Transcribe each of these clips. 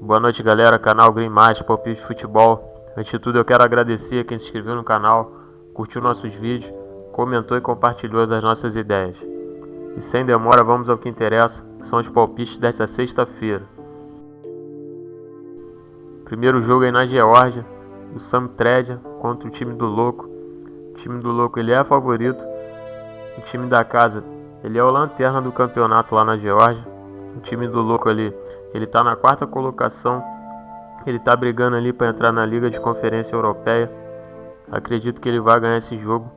Boa noite, galera, canal Green Mais, palpite de futebol. Antes de tudo, eu quero agradecer a quem se inscreveu no canal, curtiu nossos vídeos, comentou e compartilhou das nossas ideias. E sem demora, vamos ao que interessa, são os palpites desta sexta-feira. Primeiro jogo aí na Geórgia, o Samtredia contra o time do Louco. O time do Louco ele é favorito, o time da casa ele é o lanterna do campeonato lá na Geórgia. O time do Louco ali, ele tá na quarta colocação, ele tá brigando ali para entrar na Liga de Conferência Europeia. Acredito que ele vai ganhar esse jogo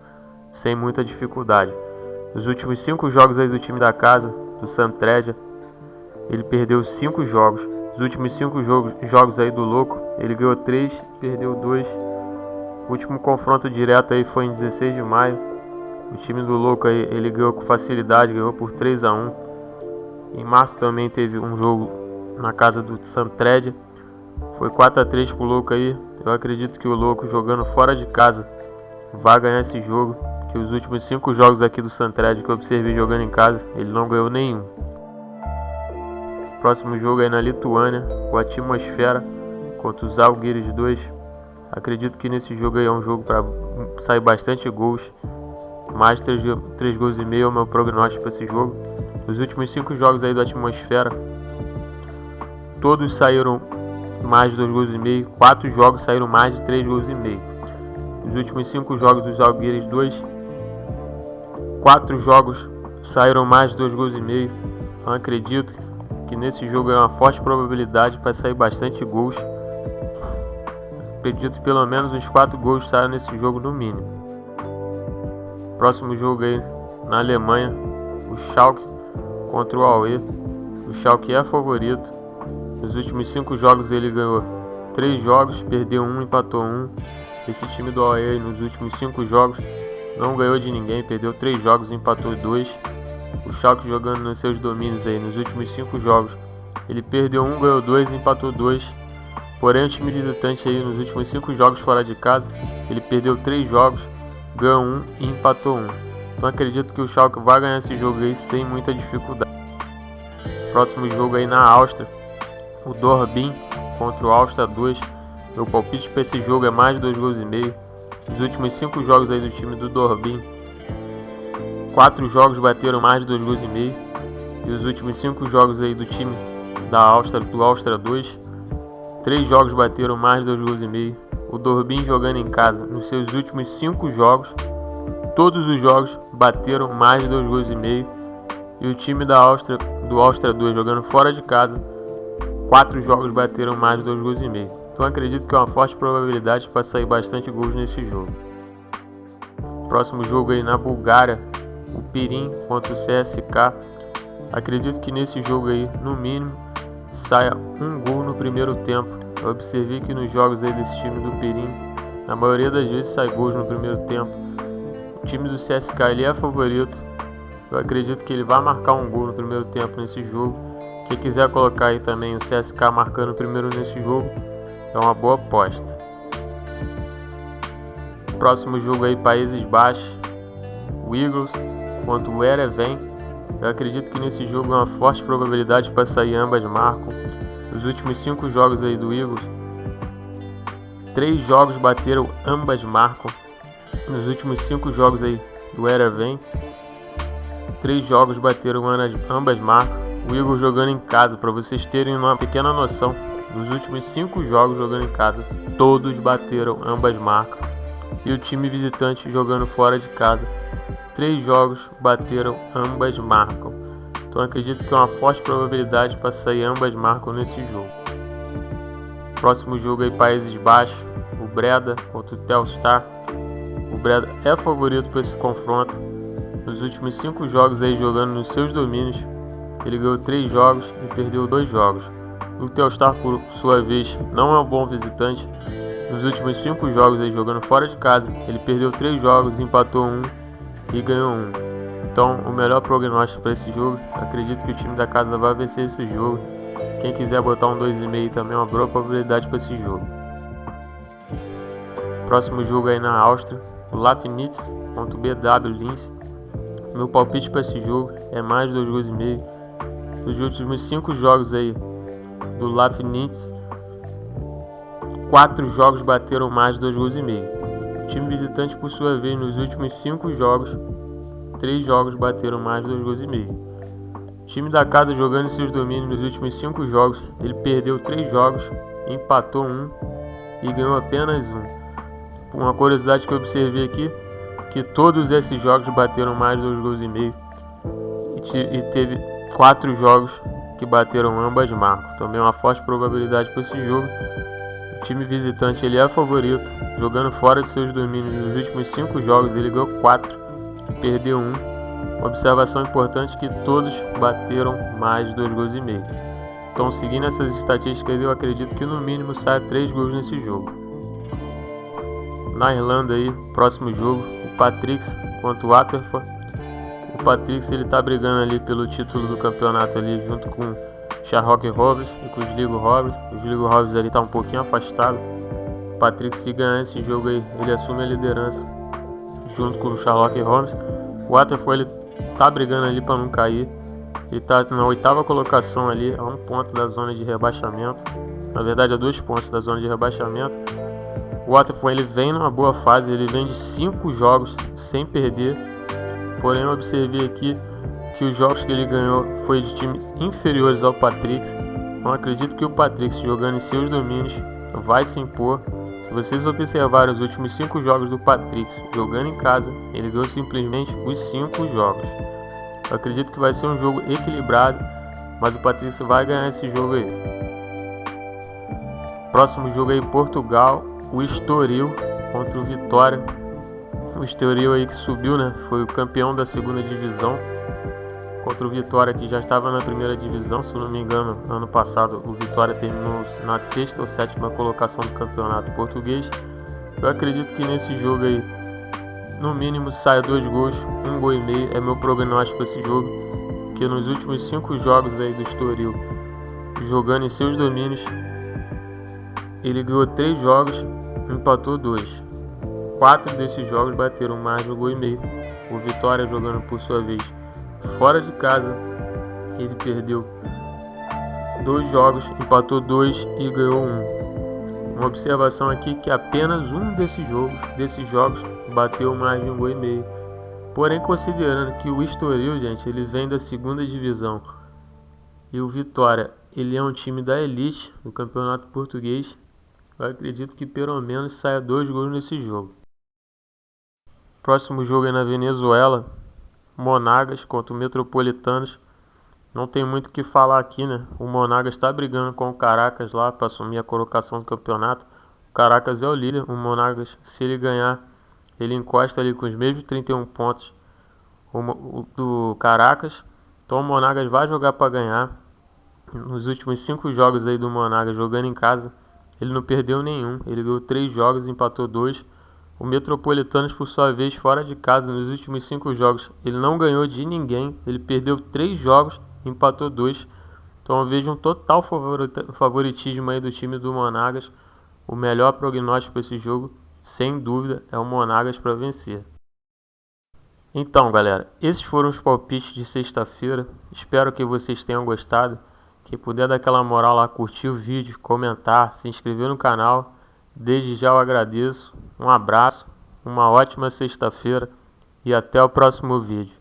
sem muita dificuldade. Nos últimos 5 jogos aí do time da casa, do Samtredia, ele perdeu 5 jogos. Os últimos 5 jogos aí do Louco, ele ganhou 3, perdeu 2. O último confronto direto aí foi em 16 de maio. O time do Louco aí, ele ganhou com facilidade, ganhou por 3-1. Em março também teve um jogo na casa do Samtredia, foi 4-3 pro Louco aí. Eu acredito que o Louco, jogando fora de casa, vai ganhar esse jogo, que os últimos 5 jogos aqui do Samtredia que eu observei jogando em casa, ele não ganhou nenhum. Próximo jogo aí na Lituânia, o Atmosfera contra os Žalgiris 2. Acredito que nesse jogo aí é um jogo para sair bastante gols. Mais 3 gols e meio é o meu prognóstico para esse jogo. Os últimos 5 jogos aí do Atmosfera, todos saíram mais de 2 gols e meio. 4 jogos saíram mais de 3 gols e meio. Os últimos 5 jogos dos Žalgiris 2, 4 jogos saíram mais de 2 gols e meio. Então acredito que nesse jogo é uma forte probabilidade para sair bastante gols. Acredito que pelo menos uns 4 gols saiam nesse jogo no mínimo. Próximo jogo aí na Alemanha, o Schalke contra o Aue. O Schalke é favorito. Nos últimos 5 jogos ele ganhou 3 jogos, perdeu 1, empatou 1. Esse time do Aue nos últimos 5 jogos não ganhou de ninguém, perdeu 3 jogos, empatou 2. O Schalke jogando nos seus domínios aí nos últimos 5 jogos, ele perdeu 1, ganhou 2, empatou 2. Porém o time visitante aí nos últimos 5 jogos fora de casa, ele perdeu 3 jogos, ganhou 1 e empatou 1. Então acredito que o Schalke vai ganhar esse jogo aí sem muita dificuldade. Próximo jogo aí na Áustria, o Dorbin contra o Áustria 2. Meu palpite para esse jogo é mais de 2 gols e meio. Os últimos 5 jogos aí do time do Dorbin, 4 jogos bateram mais de 2 gols e meio. E os últimos 5 jogos aí do time da Áustria, do Áustria 2, 3 jogos bateram mais de 2 gols e meio. O Dorbin jogando em casa, nos seus últimos 5 jogos, todos os jogos bateram mais de 2 gols e meio. E o time da Áustria, do Áustria 2, jogando fora de casa, 4 jogos bateram mais de 2 gols e meio. Então acredito que é uma forte probabilidade para sair bastante gols nesse jogo. Próximo jogo aí na Bulgária, o Pirin contra o CSKA. Acredito que nesse jogo aí, no mínimo, saia um gol no primeiro tempo. Eu observei que nos jogos aí desse time do Pirin, na maioria das vezes sai gols no primeiro tempo. O time do CSKA ele é favorito. Eu acredito que ele vai marcar um gol no primeiro tempo nesse jogo. Quem quiser colocar aí também o CSKA marcando primeiro nesse jogo, é uma boa aposta. Próximo jogo aí, Países Baixos, o Eagles contra o Heerenveen. Eu acredito que nesse jogo é uma forte probabilidade para sair ambas marcam. Os últimos 5 jogos aí do Eagles, 3 jogos bateram ambas marcam. Nos últimos 5 jogos aí do Heerenveen, 3 jogos bateram ambas marcas. O Eagles jogando em casa, para vocês terem uma pequena noção, nos últimos 5 jogos jogando em casa, todos bateram ambas marcas. E o time visitante jogando fora de casa, 3 jogos bateram ambas marcam. Então acredito que é uma forte probabilidade para sair ambas marcam nesse jogo. Próximo jogo aí, Países Baixos, o Breda contra o Telstar. O Breda é favorito para esse confronto. Nos últimos 5 jogos aí jogando nos seus domínios, ele ganhou 3 jogos e perdeu 2 jogos. O Telstar, por sua vez, não é um bom visitante. Nos últimos 5 jogos aí jogando fora de casa, ele perdeu 3 jogos, empatou 1 e ganhou 1. Então o melhor prognóstico para esse jogo, acredito que o time da casa vai vencer esse jogo. Quem quiser botar um 2,5 também é uma boa probabilidade para esse jogo. Próximo jogo aí na Áustria, o Lafnitz contra o BW Linz. Meu palpite para esse jogo é mais de 2 gols e meio. Nos últimos 5 jogos aí do Lafnitz, 4 jogos bateram mais de 2 gols e meio. O time visitante, por sua vez, nos últimos 5 jogos, 3 jogos bateram mais de 2 gols e meio. O time da casa, jogando em seus domínios nos últimos 5 jogos, ele perdeu 3 jogos, empatou 1 e ganhou apenas 1. Uma curiosidade que eu observei aqui, que todos esses jogos bateram mais de 2 gols e meio e teve 4 jogos que bateram ambas marcas. Também uma forte probabilidade para esse jogo. O time visitante ele é favorito, jogando fora de seus domínios nos últimos 5 jogos ele ganhou 4 e perdeu 1. Uma observação importante que todos bateram mais de 2 gols e meio. Então, seguindo essas estatísticas, eu acredito que no mínimo saia 3 gols nesse jogo. Na Irlanda aí, próximo jogo, o Patricks contra o Waterford. O Patricks ele tá brigando ali pelo título do campeonato ali junto com o Shamrock Rovers e com o Sligo Rovers. O Sligo Rovers ali tá um pouquinho afastado. O Patricks, se ganhar esse jogo aí, ele assume a liderança junto com o Shamrock Rovers. O Waterford ele tá brigando ali para não cair. Ele tá na 8ª colocação ali, a 1 ponto da zona de rebaixamento. Na verdade, a 2 pontos da zona de rebaixamento. O Waterford ele vem numa boa fase, ele vem de 5 jogos sem perder. Porém, eu observei aqui que os jogos que ele ganhou foi de times inferiores ao Patricks. Não acredito que o Patricks, jogando em seus domínios, vai se impor. Se vocês observarem os últimos 5 jogos do Patricks jogando em casa, ele ganhou simplesmente os 5 jogos. Eu acredito que vai ser um jogo equilibrado, mas o Patricks vai ganhar esse jogo aí. Próximo jogo aí, Portugal, o Estoril contra o Vitória. O Estoril aí que subiu, né? Foi o campeão da 2ª divisão contra o Vitória, que já estava na 1ª divisão. Se eu não me engano, ano passado o Vitória terminou na 6ª ou 7ª colocação do campeonato português. Eu acredito que nesse jogo aí, no mínimo, saia 2 gols, 1 gol e meio. É meu prognóstico para esse jogo, que nos últimos 5 jogos aí do Estoril, jogando em seus domínios, ele ganhou 3 jogos, empatou 2. 4 desses jogos bateram mais de 1 gol e meio. O Vitória, jogando por sua vez fora de casa, ele perdeu 2 jogos, empatou 2 e ganhou 1. Uma observação aqui que apenas um desses jogos bateu mais de 1 gol e meio. Porém, considerando que o Estoril, gente, ele vem da 2ª divisão e o Vitória, ele é um time da elite do campeonato português, eu acredito que pelo menos saia 2 gols nesse jogo. Próximo jogo é na Venezuela, Monagas contra o Metropolitanos. Não tem muito o que falar aqui, né? O Monagas está brigando com o Caracas lá para assumir a colocação do campeonato. O Caracas é o líder. O Monagas, se ele ganhar, ele encosta ali com os mesmos 31 pontos do Caracas. Então o Monagas vai jogar para ganhar. Nos últimos 5 jogos aí do Monagas jogando em casa, ele não perdeu nenhum. Ele ganhou 3 jogos, empatou 2. O Metropolitanos, por sua vez, fora de casa, nos últimos 5 jogos, ele não ganhou de ninguém. Ele perdeu 3 jogos, empatou 2. Então eu vejo um total favoritismo aí do time do Monagas. O melhor prognóstico para esse jogo, sem dúvida, é o Monagas para vencer. Então, galera, esses foram os palpites de sexta-feira. Espero que vocês tenham gostado. Quem puder dar aquela moral lá, curtir o vídeo, comentar, se inscrever no canal, desde já eu agradeço. Um abraço, uma ótima sexta-feira e até o próximo vídeo.